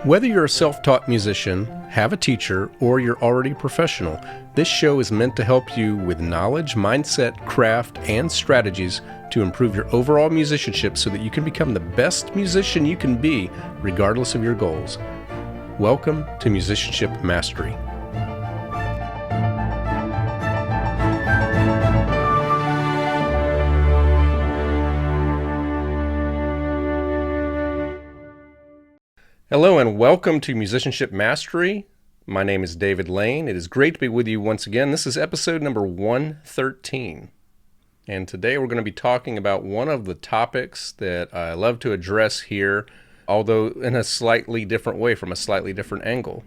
Whether you're a self-taught musician, have a teacher, or you're already a professional, this show is meant to help you with knowledge, mindset, craft, and strategies to improve your overall musicianship so that you can become the best musician you can be, regardless of your goals. Welcome to Musicianship Mastery. Hello and welcome to Musicianship Mastery. My name is David Lane. It is great to be with you once again. This is episode number 113. And today we're going to be talking about one of the topics that I love to address here, although in a slightly different way, from a slightly different angle.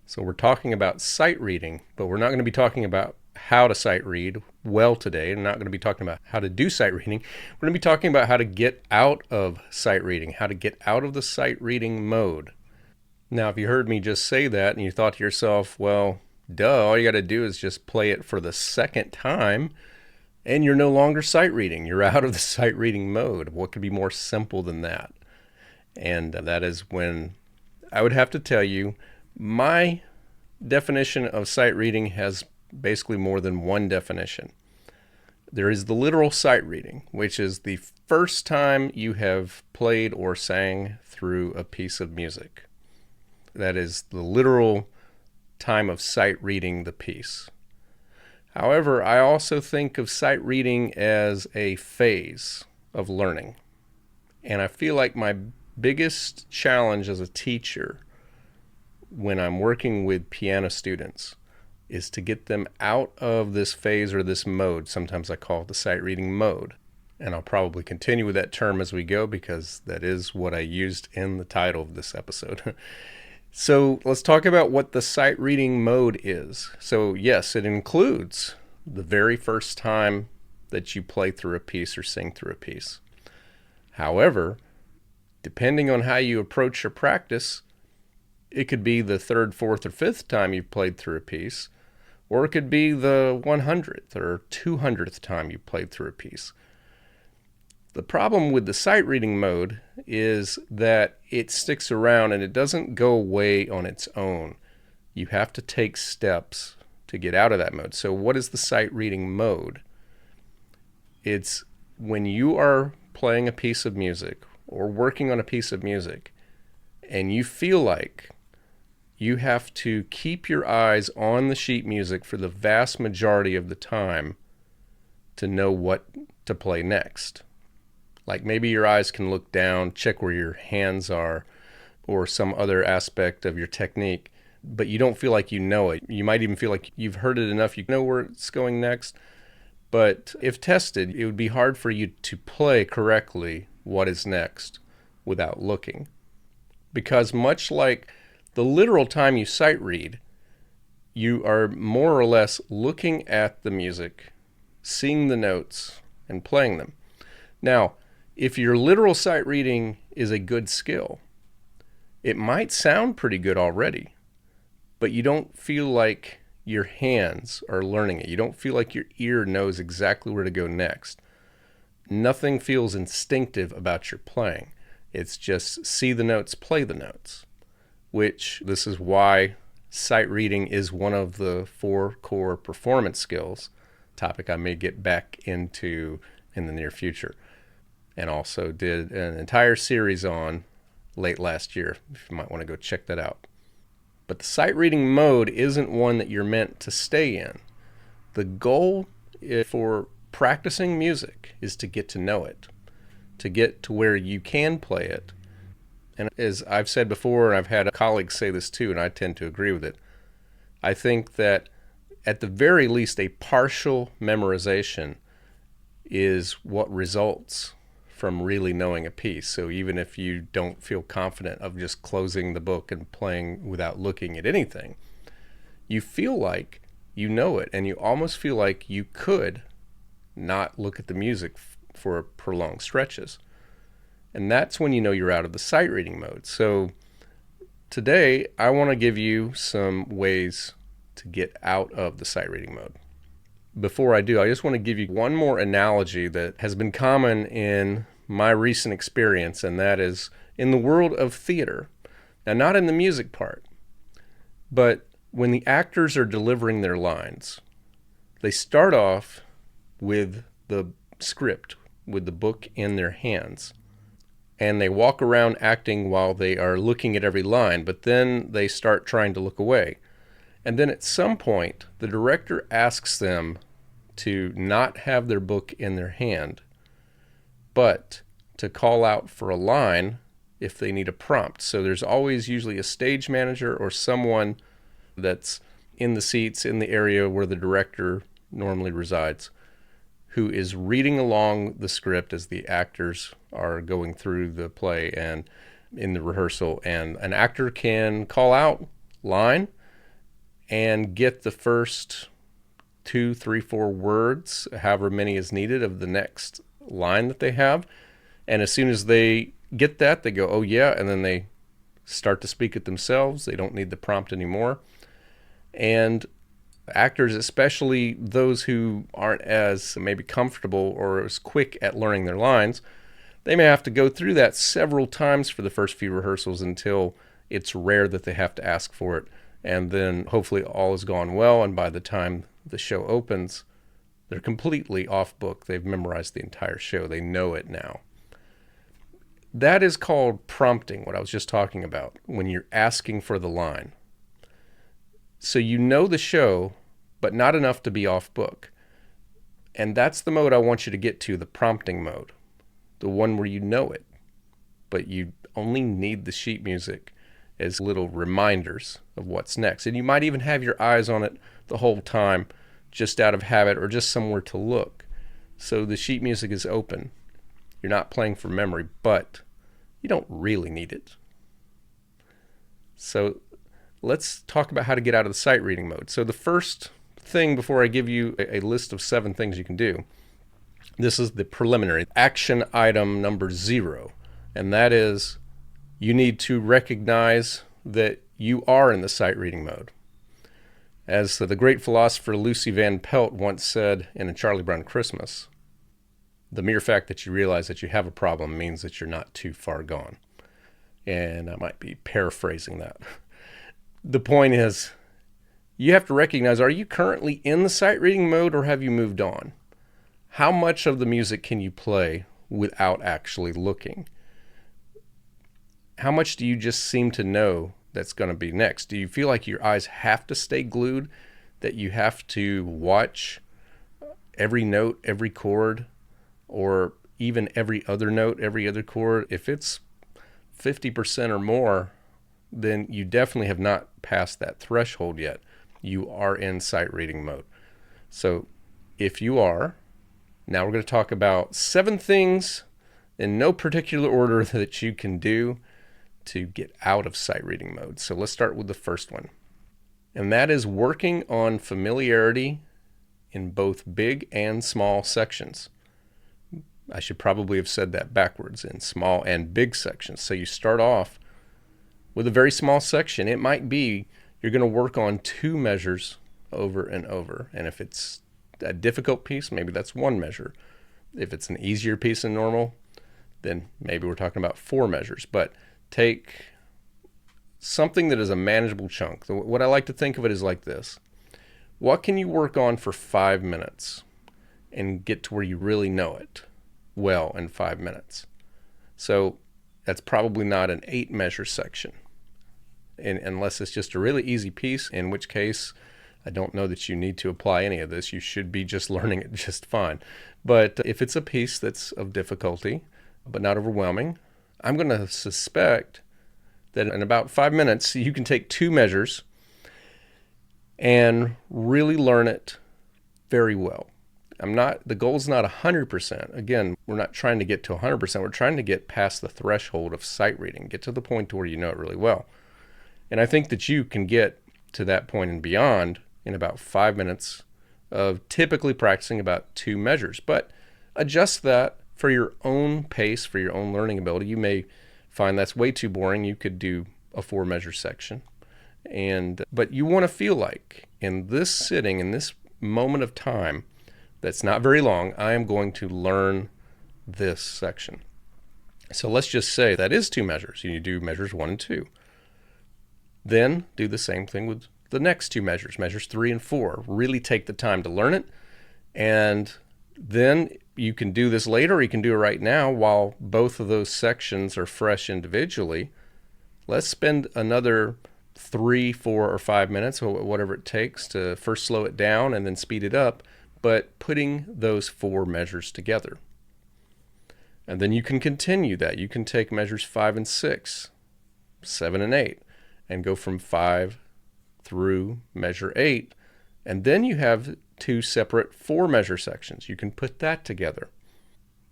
So we're talking about sight reading, but we're not going to be talking about how to sight read well today. I'm not going to be talking about how to do sight reading. We're going to be talking about how to get out of sight reading, how to get out of the sight reading mode. Now, if you heard me just say that and you thought to yourself, well, duh, all you got to do is just play it for the second time and you're no longer sight reading. You're out of the sight reading mode. What could be more simple than that? And that is when I would have to tell you my definition of sight reading has basically more than one definition. There is the literal sight reading, which is the first time you have played or sang through a piece of music. That is the literal time of sight reading the piece. However, I also think of sight reading as a phase of learning. And I feel like my biggest challenge as a teacher when I'm working with piano students is to get them out of this phase or this mode. Sometimes I call it the sight reading mode. And I'll probably continue with that term as we go because that is what I used in the title of this episode. So let's talk about what the sight reading mode is. So yes, it includes the very first time that you play through a piece or sing through a piece. However, depending on how you approach your practice, it could be the third, fourth, or fifth time you've played through a piece, or it could be the 100th or 200th time you played through a piece. The problem with the sight reading mode is that it sticks around and it doesn't go away on its own. You have to take steps to get out of that mode. So what is the sight reading mode? It's when you are playing a piece of music or working on a piece of music and you feel like you have to keep your eyes on the sheet music for the vast majority of the time to know what to play next. Like maybe your eyes can look down, check where your hands are, or some other aspect of your technique, but you don't feel like you know it. You might even feel like you've heard it enough, you know where it's going next. But if tested, it would be hard for you to play correctly what is next without looking. Because much like the literal time you sight read, you are more or less looking at the music, seeing the notes, and playing them. Now, if your literal sight reading is a good skill, it might sound pretty good already, but you don't feel like your hands are learning it. You don't feel like your ear knows exactly where to go next. Nothing feels instinctive about your playing. It's just see the notes, play the notes. Which this is why sight reading is one of the 4 core performance skills, topic I may get back into in the near future, and also did an entire series on late last year, if you might want to go check that out. But the sight reading mode isn't one that you're meant to stay in. The goal for practicing music is to get to know it, to get to where you can play it. And as I've said before, and I've had colleagues say this too, and I tend to agree with it, I think that at the very least a partial memorization is what results from really knowing a piece. So even if you don't feel confident of just closing the book and playing without looking at anything, you feel like you know it, and you almost feel like you could not look at the music for prolonged stretches. And that's when you know you're out of the sight reading mode. So today, I want to give you some ways to get out of the sight reading mode. Before I do, I just want to give you one more analogy that has been common in my recent experience, and that is in the world of theater. Now, not in the music part, but when the actors are delivering their lines, they start off with the script, with the book in their hands. And they walk around acting while they are looking at every line, but then they start trying to look away. And then at some point, the director asks them to not have their book in their hand, but to call out for a line if they need a prompt. So there's always usually a stage manager or someone that's in the seats in the area where the director normally resides, who is reading along the script as the actors are going through the play and in the rehearsal. And an actor can call out line and get the first 2, 3, 4 words, however many is needed, of the next line that they have. And as soon as they get that, they go, oh yeah, and then they start to speak it themselves. They don't need the prompt anymore. And actors, especially those who aren't as maybe comfortable or as quick at learning their lines, they may have to go through that several times for the first few rehearsals until it's rare that they have to ask for it. And then hopefully all has gone well, and by the time the show opens, they're completely off book. They've memorized the entire show. They know it now. That is called prompting, what I was just talking about, when you're asking for the line. So you know the show, but not enough to be off book. And that's the mode I want you to get to, the prompting mode. The one where you know it, but you only need the sheet music as little reminders of what's next. And you might even have your eyes on it the whole time, just out of habit or just somewhere to look. So the sheet music is open. You're not playing from memory, but you don't really need it. So let's talk about how to get out of the sight reading mode. So the first thing, before I give you a list of 7 things you can do, this is the preliminary action item number 0. And that is, you need to recognize that you are in the sight reading mode. As the great philosopher Lucy Van Pelt once said in A Charlie Brown Christmas, the mere fact that you realize that you have a problem means that you're not too far gone. And I might be paraphrasing that. The point is, you have to recognize, are you currently in the sight reading mode or have you moved on? How much of the music can you play without actually looking? How much do you just seem to know that's going to be next? Do you feel like your eyes have to stay glued, that you have to watch every note, every chord, or even every other note, every other chord? If it's 50% or more, then you definitely have not passed that threshold yet. You are in sight reading mode. So if you are, now we're going to talk about 7 things in no particular order that you can do to get out of sight reading mode. So let's start with the first one. And that is working on familiarity in both big and small sections. I should probably have said that backwards, in small and big sections. So you start off with a very small section. It might be you're going to work on 2 measures over and over. And if it's a difficult piece, maybe that's 1 measure. If it's an easier piece than normal, then maybe we're talking about 4 measures. But take something that is a manageable chunk. What I like to think of it is like this. What can you work on for 5 minutes and get to where you really know it well in 5 minutes? So that's probably not an 8 measure section, unless it's just a really easy piece, in which case I don't know that you need to apply any of this. You should be just learning it just fine. But if it's a piece that's of difficulty but not overwhelming, I'm going to suspect that in about 5 minutes you can take 2 measures and really learn it very well. The goal's not 100%. Again, we're not trying to get to 100%. We're trying to get past the threshold of sight reading, get to the point to where you know it really well. And I think that you can get to that point and beyond in about 5 minutes of typically practicing about 2 measures. But adjust that for your own pace, for your own learning ability. You may find that's way too boring. You could do a 4 measure section. But you want to feel like in this sitting, in this moment of time, that's not very long, I am going to learn this section. So let's just say that is 2 measures. You do measures 1 and 2. Then do the same thing with the next two measures, measures 3 and 4. Really take the time to learn it, and then you can do this later, or you can do it right now while both of those sections are fresh individually. Let's spend another 3, 4, or 5 minutes, or whatever it takes, to first slow it down and then speed it up, but putting those 4 measures together. And then you can continue that. You can take measures 5 and 6, 7 and 8, and go from 5 through measure 8. And then you have 2 separate 4 measure sections. You can put that together.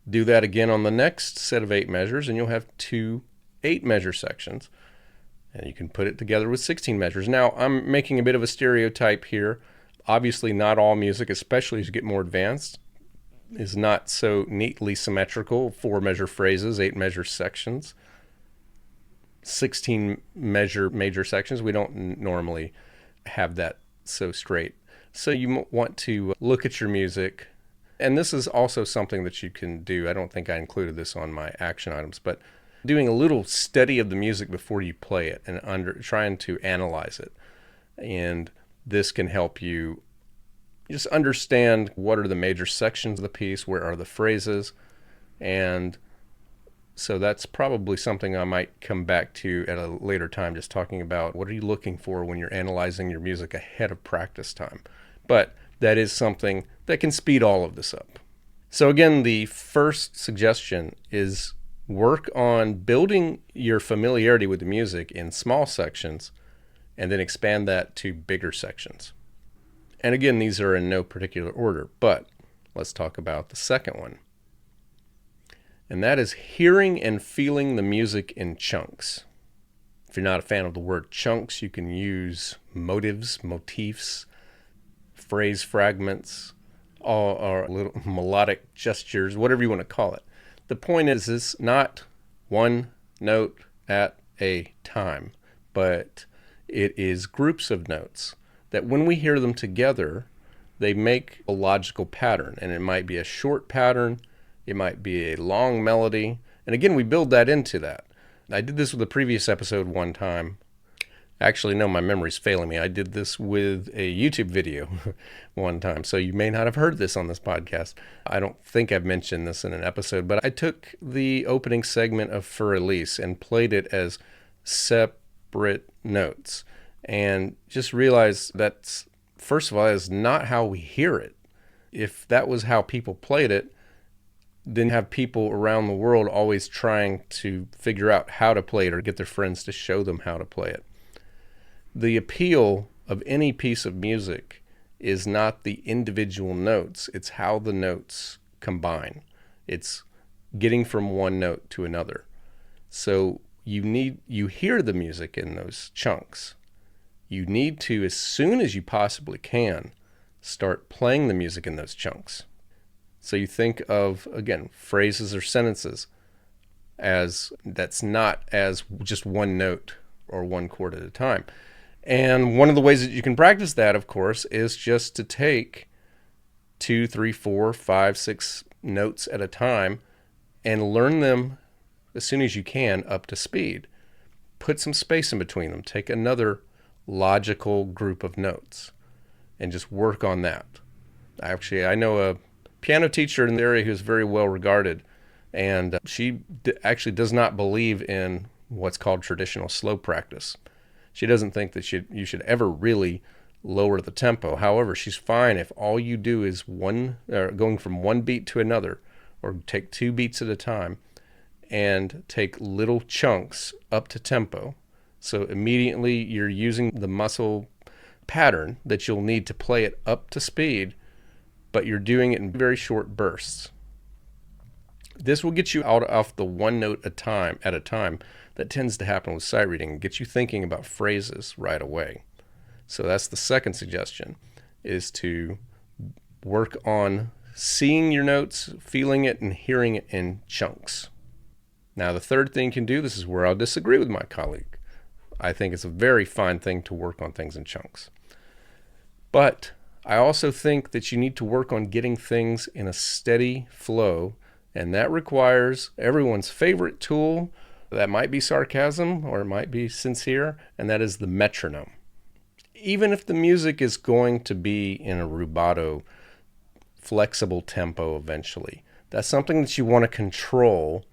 Do that again on the next set of 8 measures, and you'll have 2 8 measure sections. And you can put it together with 16 measures. Now, I'm making a bit of a stereotype here. Obviously, not all music, especially as you get more advanced, is not so neatly symmetrical. 4 measure phrases, 8 measure sections, 16 measure major sections. We don't normally have that so straight. So you want to look at your music. And this is also something that you can do. I don't think I included this on my action items, but doing a little study of the music before you play it and trying to analyze it. And this can help you just understand what are the major sections of the piece, where are the phrases, and so that's probably something I might come back to at a later time, just talking about what are you looking for when you're analyzing your music ahead of practice time. But that is something that can speed all of this up. So again, the first suggestion is work on building your familiarity with the music in small sections and then expand that to bigger sections. And again, these are in no particular order, but let's talk about the second one. And that is hearing and feeling the music in chunks. If you're not a fan of the word chunks, you can use motives, motifs, phrase fragments, or little melodic gestures, whatever you want to call it. The point is, it's not one note at a time, but it is groups of notes that when we hear them together, they make a logical pattern. And it might be a short pattern, it might be a long melody. And again, we build that into that. I did this with a previous episode one time. Actually, no, my memory's failing me. I did this with a YouTube video one time, so you may not have heard this on this podcast. I don't think I've mentioned this in an episode, but I took the opening segment of Für Elise and played it as separate notes, and just realized that's, first of all, is not how we hear it. If that was how people played it, then have people around the world always trying to figure out how to play it or get their friends to show them how to play it. The appeal of any piece of music is not the individual notes, it's how the notes combine. It's getting from one note to another. So you hear the music in those chunks. You need to, as soon as you possibly can, start playing the music in those chunks. So you think of, again, phrases or sentences as that's not as just one note or one chord at a time. And one of the ways that you can practice that, of course, is just to take 2, 3, 4, 5, 6 notes at a time and learn them as soon as you can up to speed. Put some space in between them. Take another logical group of notes and just work on that. Actually, I know a piano teacher in the area who's very well regarded, and she actually does not believe in what's called traditional slow practice. She doesn't think that you should ever really lower the tempo. However, she's fine if all you do is going from one beat to another, or take 2 beats at a time and take little chunks up to tempo. So immediately you're using the muscle pattern that you'll need to play it up to speed, but you're doing it in very short bursts. This will get you out off the one note at a time that tends to happen with sight reading, and get you thinking about phrases right away. So that's the second suggestion, is to work on seeing your notes, feeling it, and hearing it in chunks. Now the third thing you can do, this is where I'll disagree with my colleague. I think it's a very fine thing to work on things in chunks. But I also think that you need to work on getting things in a steady flow, and that requires everyone's favorite tool, That might be sarcasm or it might be sincere, and that is the metronome. Even if the music is going to be in a rubato, flexible tempo eventually, that's something that you want to control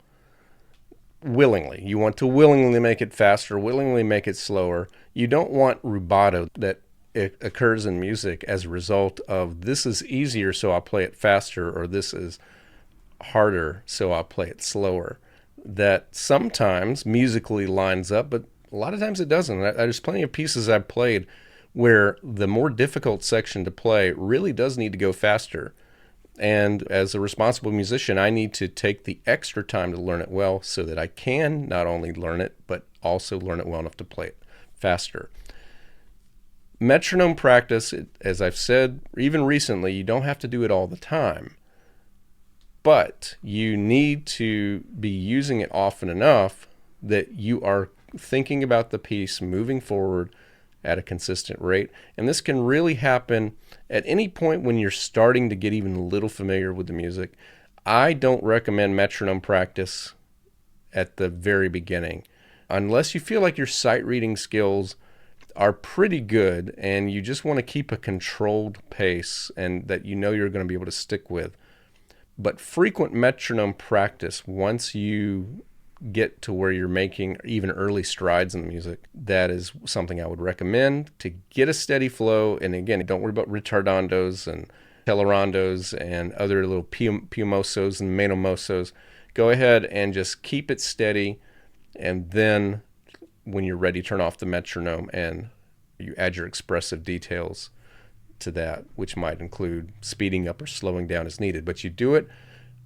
willingly. You want to willingly make it faster, willingly make it slower. You don't want rubato that it occurs in music as a result of this is easier so I'll play it faster, or this is harder so I'll play it slower. That sometimes musically lines up, but a lot of times it doesn't. There's plenty of pieces I've played where the more difficult section to play really does need to go faster. And as a responsible musician, I need to take the extra time to learn it well so that I can not only learn it, but also learn it well enough to play it faster. Metronome practice, as I've said, even recently, you don't have to do it all the time. But you need to be using it often enough that you are thinking about the piece moving forward at a consistent rate. And this can really happen at any point when you're starting to get even a little familiar with the music. I don't recommend metronome practice at the very beginning, unless you feel like your sight reading skills are pretty good and you just want to keep a controlled pace and that you know you're going to be able to stick with. But frequent metronome practice, once you get to where you're making even early strides in the music, that is something I would recommend to get a steady flow. And again, don't worry about ritardandos and telerandos and other little piumosos and menomosos. Go ahead and just keep it steady. And then when you're ready, turn off the metronome and you add your expressive details to that, which might include speeding up or slowing down as needed. But you do it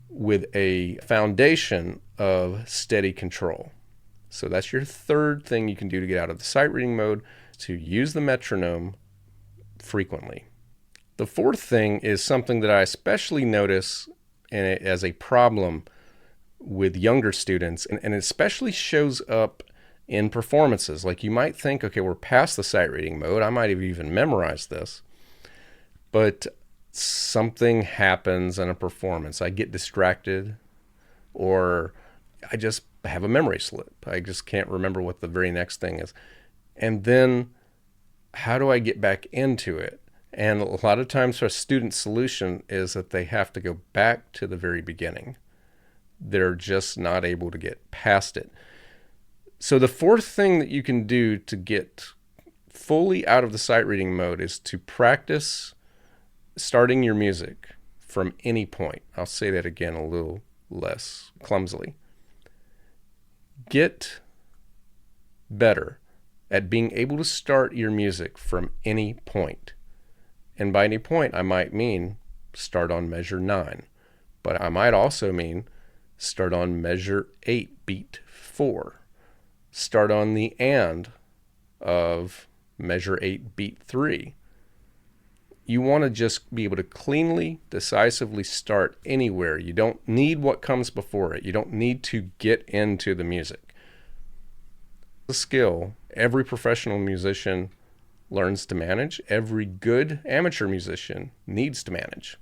with a foundation of steady control. So that's your third thing you can do to get out of the sight reading mode, to use the metronome frequently. The fourth thing is something that I especially notice as a problem with younger students, and it especially shows up in performances. Like you might think, okay, we're past the sight reading mode. I might have even memorized this. But something happens in a performance. I get distracted, or I just have a memory slip. I just can't remember what the very next thing is. And then how do I get back into it? And a lot of times our student's solution is that they have to go back to the very beginning. They're just not able to get past it. So the fourth thing that you can do to get fully out of the sight reading mode is to practice starting your music from any point. I'll say that again a little less clumsily. Get better at being able to start your music from any point. And by any point, I might mean start on measure 9. But I might also mean start on measure 8, beat 4. Start on the and of measure 8, beat 3. You want to just be able to cleanly, decisively start anywhere. You don't need what comes before it. You don't need to get into the music. The skill every professional musician learns to manage. Every good amateur musician needs to manage.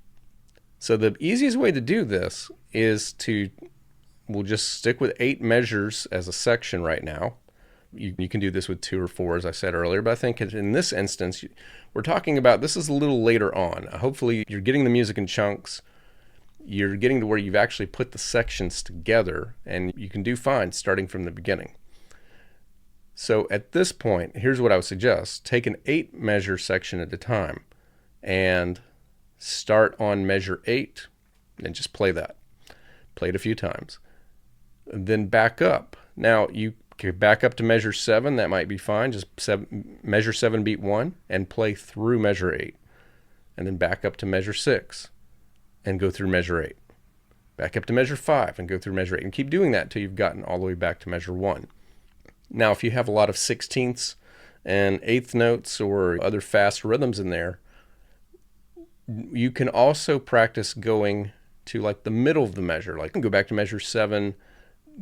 So the easiest way to do this is we'll just stick with 8 measures as a section right now. You can do this with 2 or 4, as I said earlier, but I think in this instance, we're talking about this is a little later on. Hopefully, you're getting the music in chunks. You're getting to where you've actually put the sections together, and you can do fine starting from the beginning. So at this point, here's what I would suggest. Take an 8-measure section at a time and start on measure 8 and just play that. Play it a few times. And then back up. Now, you could back up to measure 7. That might be fine. Just measure 7, beat 1, and play through measure 8. And then back up to measure 6 and go through measure 8. Back up to measure 5 and go through measure 8. And keep doing that until you've gotten all the way back to measure 1. Now, if you have a lot of 16ths and 8th notes or other fast rhythms in there, you can also practice going to like the middle of the measure. Like go back to measure 7,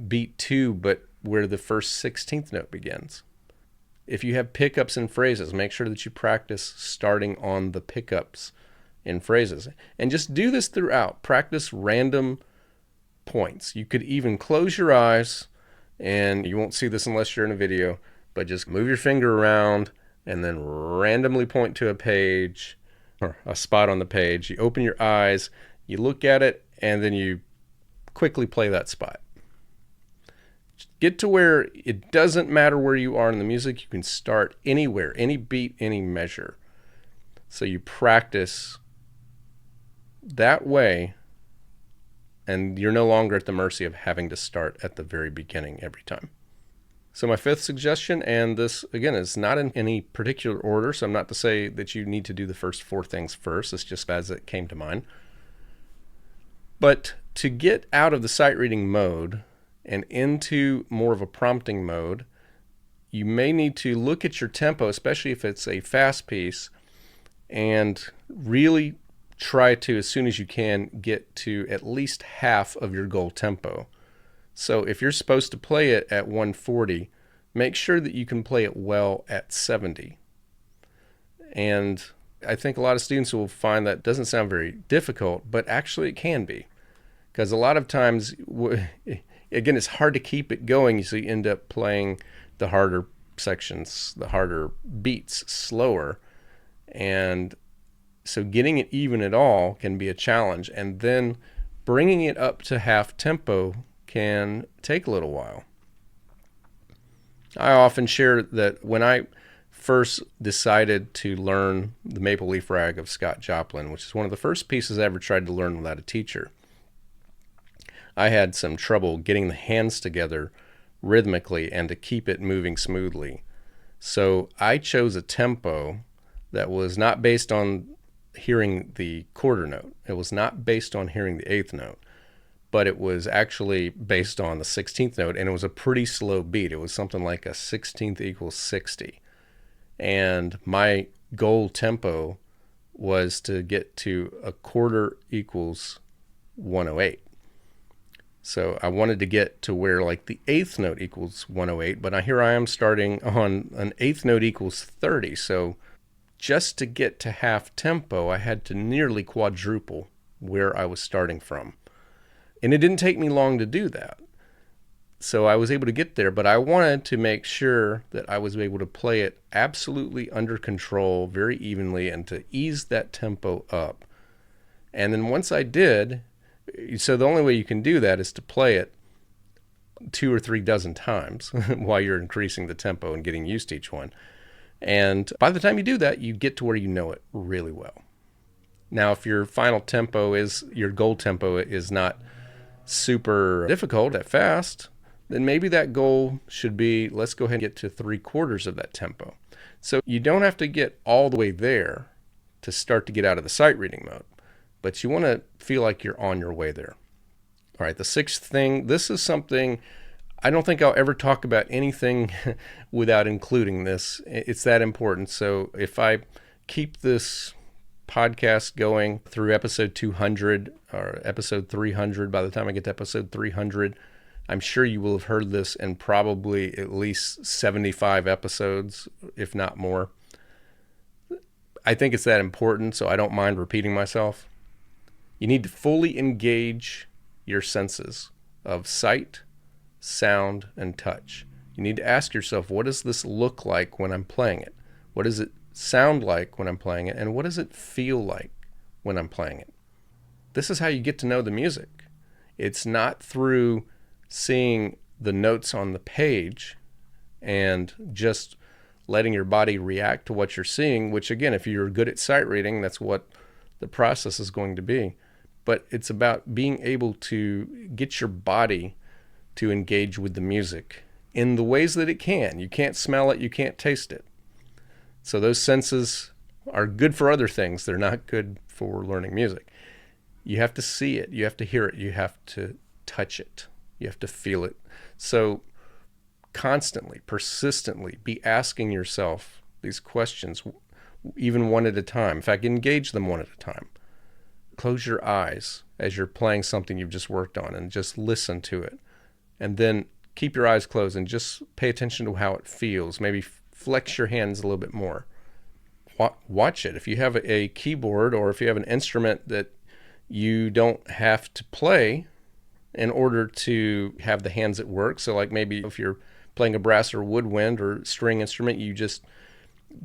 beat 2, but where the first 16th note begins. If you have pickups in phrases, make sure that you practice starting on the pickups in phrases. And just do this throughout. Practice random points. You could even close your eyes and you won't see this unless you're in a video, but just move your finger around and then randomly point to a page or a spot on the page. You open your eyes, you look at it, and then you quickly play that spot. Get to where it doesn't matter where you are in the music. You can start anywhere, any beat, any measure. So you practice that way, and you're no longer at the mercy of having to start at the very beginning every time. So my fifth suggestion, and this, again, is not in any particular order, so I'm not to say that you need to do the first 4 things first. It's just as it came to mind. But to get out of the sight reading mode and into more of a prompting mode, you may need to look at your tempo, especially if it's a fast piece, and really try to, as soon as you can, get to at least half of your goal tempo. So if you're supposed to play it at 140, make sure that you can play it well at 70. And I think a lot of students will find that doesn't sound very difficult, but actually it can be. Because a lot of times, again, it's hard to keep it going, so you end up playing the harder sections, the harder beats, slower. And so getting it even at all can be a challenge. And then bringing it up to half tempo can take a little while. I often share that when I first decided to learn the Maple Leaf Rag of Scott Joplin, which is one of the first pieces I ever tried to learn without a teacher, I had some trouble getting the hands together rhythmically and to keep it moving smoothly. So I chose a tempo that was not based on hearing the quarter note. It was not based on hearing the eighth note, but it was actually based on the 16th note, and it was a pretty slow beat. It was something like a 16th equals 60. And my goal tempo was to get to a quarter equals 108. So I wanted to get to where like the eighth note equals 108, but here I am starting on an eighth note equals 30. So just to get to half tempo, I had to nearly quadruple where I was starting from. And it didn't take me long to do that. So I was able to get there, but I wanted to make sure that I was able to play it absolutely under control, very evenly, and to ease that tempo up. And then once I did, so the only way you can do that is to play it 2 or 3 dozen times while you're increasing the tempo and getting used to each one. And by the time you do that, you get to where you know it really well. Now, if your final tempo is, your goal tempo is not super difficult at fast, then maybe that goal should be, let's go ahead and get to 3/4 of that tempo. So you don't have to get all the way there to start to get out of the sight reading mode, but you want to feel like you're on your way there. All right, the sixth thing, this is something I don't think I'll ever talk about anything without including this. It's that important. So if I keep this podcast going through episode 200 or episode 300, by the time I get to episode 300, I'm sure you will have heard this in probably at least 75 episodes, if not more. I think it's that important, so I don't mind repeating myself. You need to fully engage your senses of sight, sound, and touch. You need to ask yourself, what does this look like when I'm playing it? What does it sound like when I'm playing it? And what does it feel like when I'm playing it? This is how you get to know the music. It's not through seeing the notes on the page and just letting your body react to what you're seeing, which again, if you're good at sight reading, that's what the process is going to be. But it's about being able to get your body to engage with the music in the ways that it can. You can't smell it, you can't taste it. So those senses are good for other things. They're not good for learning music. You have to see it, you have to hear it, you have to touch it, you have to feel it. So constantly, persistently be asking yourself these questions, even one at a time. In fact, engage them one at a time. Close your eyes as you're playing something you've just worked on and just listen to it. And then keep your eyes closed and just pay attention to how it feels. Maybe flex your hands a little bit more. Watch it. If you have a keyboard or if you have an instrument that you don't have to play, in order to have the hands at work. So like maybe if you're playing a brass or woodwind or string instrument, you just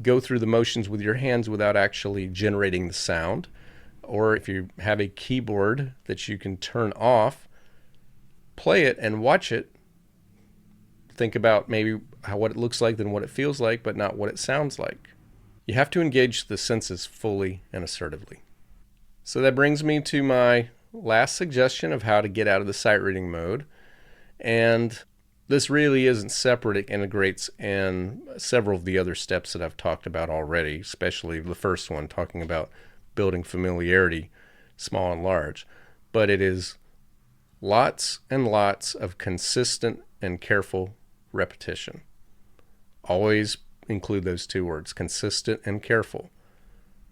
go through the motions with your hands without actually generating the sound. Or if you have a keyboard that you can turn off, play it and watch it. Think about maybe what it looks like, then what it feels like, but not what it sounds like. You have to engage the senses fully and assertively. So that brings me to my last suggestion of how to get out of the sight reading mode. And this really isn't separate. It integrates in several of the other steps that I've talked about already, especially the first one, talking about building familiarity, small and large. But it is lots and lots of consistent and careful repetition. Always include those two words, consistent and careful.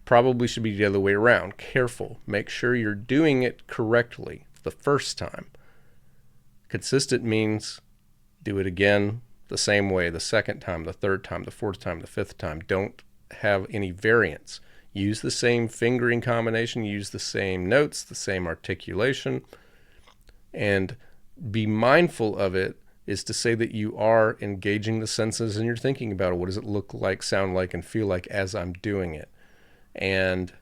Probably should be the other way around. Careful. Make sure you're doing it correctly the first time. Consistent means do it again the same way the second time, the third time, the fourth time, the fifth time. Don't have any variance. Use the same fingering combination, use the same notes, the same articulation, and be mindful of it is to say that you are engaging the senses and you're thinking about it. What does it look like, sound like, and feel like as I'm doing it? And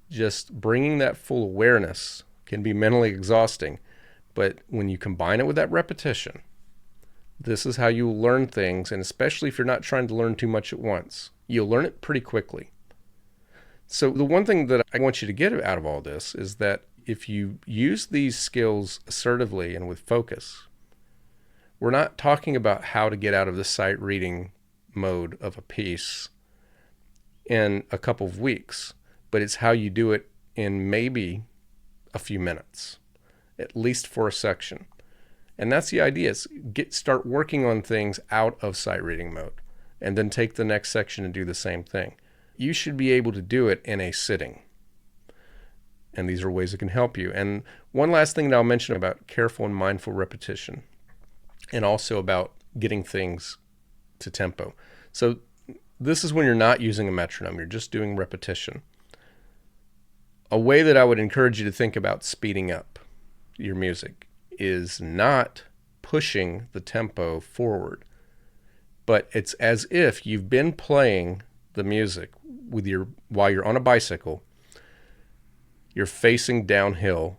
just bringing that full awareness can be mentally exhausting. But when you combine it with that repetition, this is how you learn things. And especially if you're not trying to learn too much at once, you'll learn it pretty quickly. So the one thing that I want you to get out of all this is that if you use these skills assertively and with focus, we're not talking about how to get out of the sight reading mode of a piece in a couple of weeks, but it's how you do it in maybe a few minutes, at least for a section. And that's the idea, is start working on things out of sight reading mode and then take the next section and do the same thing. You should be able to do it in a sitting. And these are ways that can help you. And one last thing that I'll mention about careful and mindful repetition, and also about getting things to tempo. So this is when you're not using a metronome, you're just doing repetition. A way that I would encourage you to think about speeding up your music is not pushing the tempo forward, but it's as if you've been playing the music while you're on a bicycle, you're facing downhill,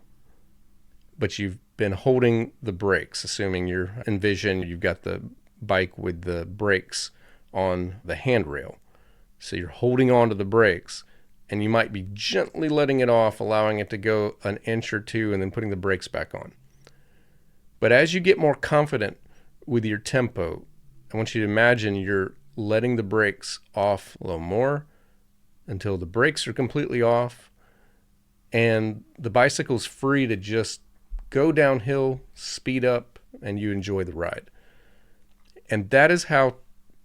but you've been holding the brakes, assuming you're you've got the bike with the brakes on the handrail. So you're holding on to the brakes, and you might be gently letting it off, allowing it to go an inch or two, and then putting the brakes back on. But as you get more confident with your tempo, I want you to imagine you're letting the brakes off a little more until the brakes are completely off, and the bicycle's free to just go downhill, speed up, and you enjoy the ride. And that is how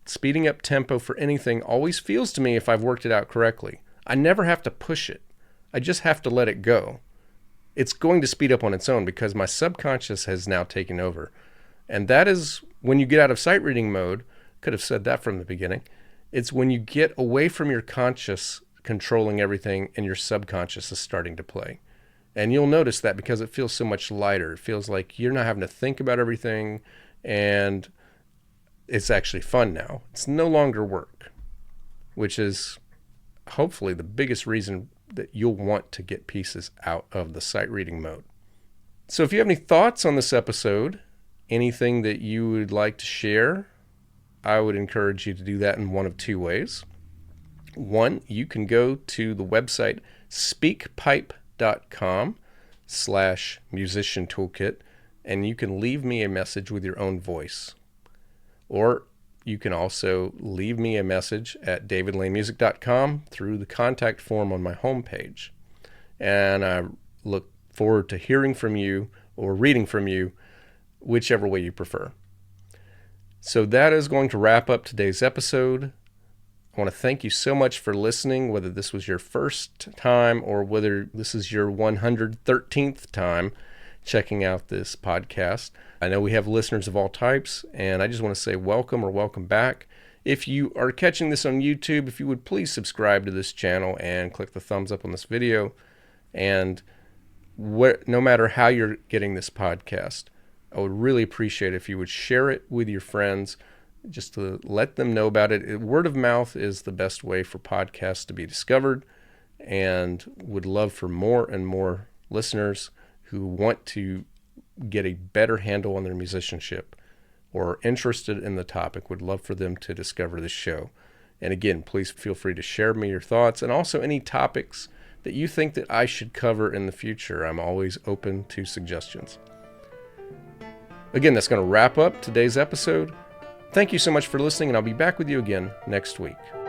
speeding up tempo for anything always feels to me if I've worked it out correctly. I never have to push it. I just have to let it go. It's going to speed up on its own because my subconscious has now taken over. And that is when you get out of sight reading mode, could have said that from the beginning. It's when you get away from your conscious controlling everything and your subconscious is starting to play. And you'll notice that because it feels so much lighter. It feels like you're not having to think about everything, and it's actually fun now. It's no longer work, which is hopefully the biggest reason that you'll want to get pieces out of the sight reading mode. So if you have any thoughts on this episode, anything that you would like to share, I would encourage you to do that in one of two ways. One, you can go to the website speakpipe.com/musician toolkit, and you can leave me a message with your own voice. Or you can also leave me a message at davidlanemusic.com through the contact form on my homepage. And I look forward to hearing from you or reading from you, whichever way you prefer. So that is going to wrap up today's episode. I want to thank you so much for listening, whether this was your first time or whether this is your 113th time checking out this podcast. I know we have listeners of all types, and I just want to say welcome or welcome back. If you are catching this on YouTube, if you would please subscribe to this channel and click the thumbs up on this video. And no matter how you're getting this podcast, I would really appreciate it if you would share it with your friends, just to let them know about it. Word of mouth is the best way for podcasts to be discovered, and would love for more and more listeners who want to get a better handle on their musicianship or are interested in the topic, would love for them to discover this show. And again, please feel free to share me your thoughts and also any topics that you think that I should cover in the future. I'm always open to suggestions. Again, that's going to wrap up today's episode. Thank you so much for listening, and I'll be back with you again next week.